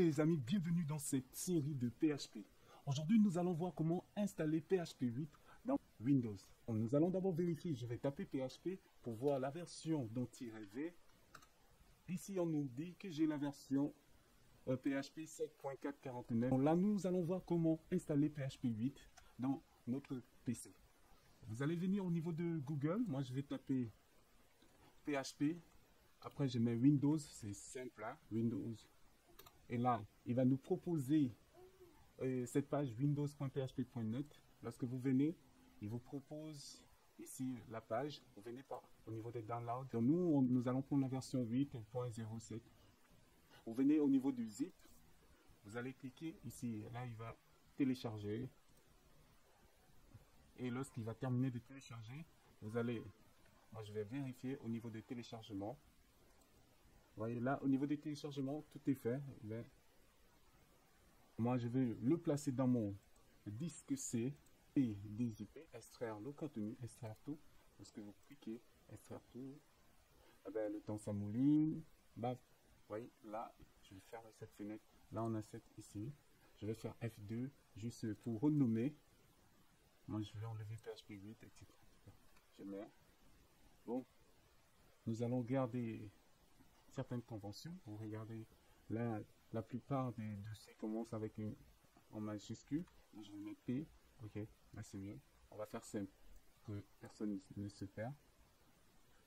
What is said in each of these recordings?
les amis, bienvenue dans cette série de PHP. Aujourd'hui, nous allons voir comment installer PHP 8 dans Windows. Nous allons d'abord vérifier, je vais taper PHP pour voir la version .-v. Ici, on nous dit que j'ai la version PHP 7.4.49. Là, nous allons voir comment installer PHP 8 dans notre PC. Vous allez venir au niveau de Google. Moi, je vais taper PHP. Après, je mets Windows. C'est simple, hein? Windows. Et là, il va nous proposer cette page windows.php.net. Lorsque vous venez, il vous propose ici la page. Vous venez au niveau des downloads. Donc nous allons prendre la version 8.07. Vous venez au niveau du zip. Vous allez cliquer ici. Là, il va télécharger. Et lorsqu'il va terminer de télécharger, vous allez... Moi, je vais vérifier au niveau des téléchargements. Vous voyez là, au niveau des téléchargements, tout est fait. Moi, je vais le placer dans mon disque C et dézipper, extraire le contenu, extraire tout. Lorsque vous cliquez, extraire tout, eh bien, le temps ça mouline. Bah, vous voyez, là, je vais fermer cette fenêtre. Là, on a cette ici. Je vais faire F2 juste pour renommer. Moi, je vais enlever PHP 8, etc. Je mets. Bon, nous allons garder certaines conventions. Vous regardez là, la plupart des dossiers commencent avec en majuscule. Je vais mettre P. Ok, là c'est mieux. On va faire simple, que personne ne se perd.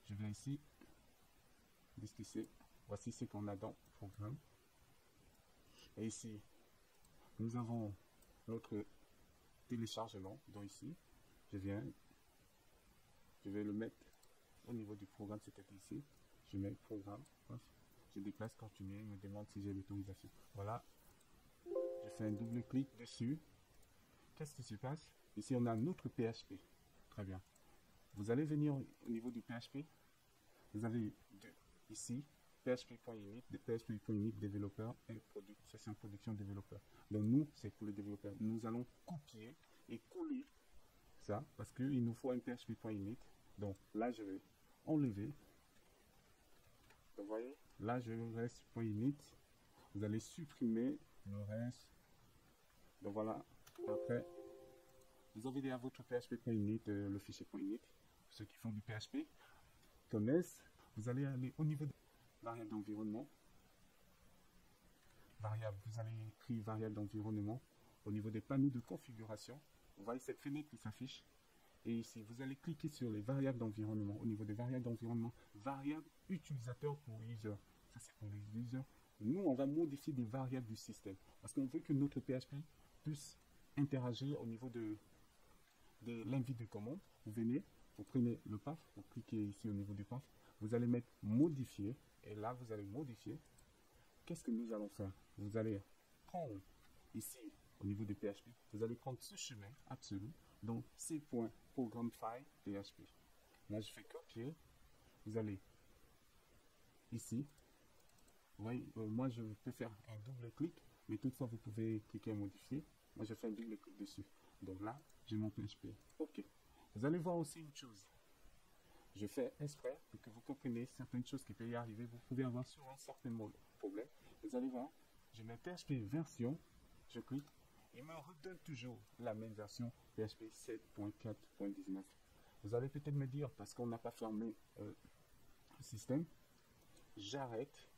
Je vais ici, discuter. Voici ce qu'on a dans le programme. Et ici, nous avons notre téléchargement. Donc ici, je vais le mettre au niveau du programme, c'était ici. Je mets le programme, je déplace, continuer, il me demande si j'ai l'autorisation. Voilà, je fais un double clic dessus. Qu'est-ce qui se passe? Ici, on a notre PHP. Très bien. Vous allez venir au niveau du PHP. Vous avez ici PHP.init, PHP.init développeur et produit. Ça, c'est une production développeur. Donc, nous, c'est pour les développeurs. Nous allons copier et coller ça parce qu'il nous faut un PHP.init. Donc, là, je vais enlever. Donc, vous voyez, là, je reste .init. Vous allez supprimer le reste. Donc, voilà. Après, vous avez déjà votre PHP.init, le fichier .init. Ceux qui font du PHP connaissent. Vous allez aller au niveau de variable d'environnement. Variable, vous allez écrire variable d'environnement. Au niveau des panneaux de configuration, vous voyez cette fenêtre qui s'affiche. Et ici, vous allez cliquer sur les variables d'environnement. Au niveau des variables d'environnement, variables utilisateur pour user. Ça, c'est pour les users. Nous, on va modifier des variables du système. Parce qu'on veut que notre PHP puisse interagir au niveau de l'invite de commande. Vous venez, vous prenez le path, vous cliquez ici au niveau du path. Vous allez mettre modifier. Et là, vous allez modifier. Qu'est-ce que nous allons faire? Vous allez prendre ici, au niveau du PHP, vous allez prendre ce chemin absolu. Donc, c.programme file PHP. Là, je fais copier. Vous allez ici. Vous voyez, moi, je peux faire un double clic, mais toutefois, vous pouvez cliquer et modifier. Moi, je fais un double clic dessus. Donc là, j'ai mon PHP. OK. Vous allez voir aussi une chose. Je fais exprès pour que vous compreniez certaines choses qui peuvent y arriver. Vous pouvez avoir souvent certains problèmes. Vous allez voir, je mets PHP version. Je clique. Il me redonne toujours la même version PHP 7.4.19. Vous allez peut-être me dire, parce qu'on n'a pas fermé le système, j'arrête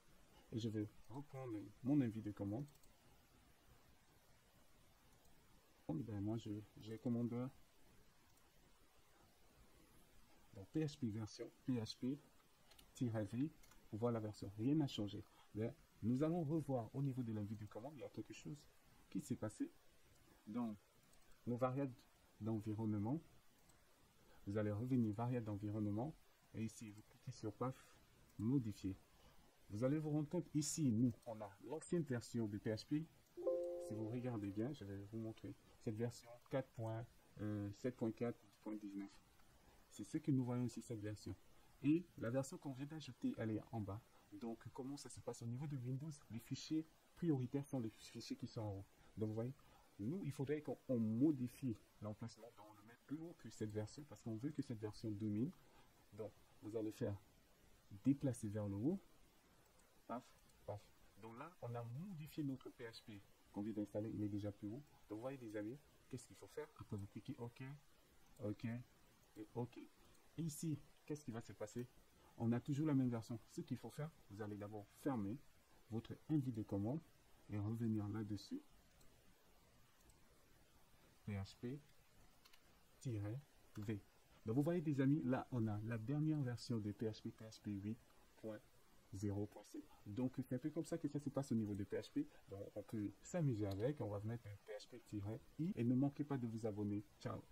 et je vais reprendre mon invite de commande. Ben, moi, j'ai commandeur. Donc, PHP version, PHP-V, pour voir la version. Rien n'a changé. Là, nous allons revoir au niveau de l'invite de commande, il y a quelque chose qui s'est passé. Dans nos variables d'environnement, vous allez revenir variable d'environnement et ici vous cliquez sur path modifier. Vous allez vous rendre compte ici, nous on a l'ancienne version de PHP. Si vous regardez bien, je vais vous montrer cette version 7.4.19. C'est ce que nous voyons ici, cette version. Et la version qu'on vient d'ajouter, elle est en bas. Donc comment ça se passe au niveau de Windows? Les fichiers prioritaires sont les fichiers qui sont en haut. Donc vous voyez, nous, il faudrait qu'on modifie l'emplacement, donc on le met plus haut que cette version, parce qu'on veut que cette version domine. Donc, vous allez faire déplacer vers le haut, paf, paf. Donc là, on a modifié notre PHP qu'on vient d'installer, il est déjà plus haut. Donc vous voyez les amis, qu'est-ce qu'il faut faire? Après vous cliquez OK, OK et OK. Et ici, qu'est-ce qui va se passer? On a toujours la même version. Ce qu'il faut faire, vous allez d'abord fermer votre indice de commande et revenir là-dessus. PHP-V. Donc vous voyez les amis, là on a la dernière version de PHP, PHP 8.0.7. Donc c'est un peu comme ça que ça se passe au niveau de PHP. Donc on peut s'amuser avec, on va mettre un PHP-i et ne manquez pas de vous abonner. Ciao.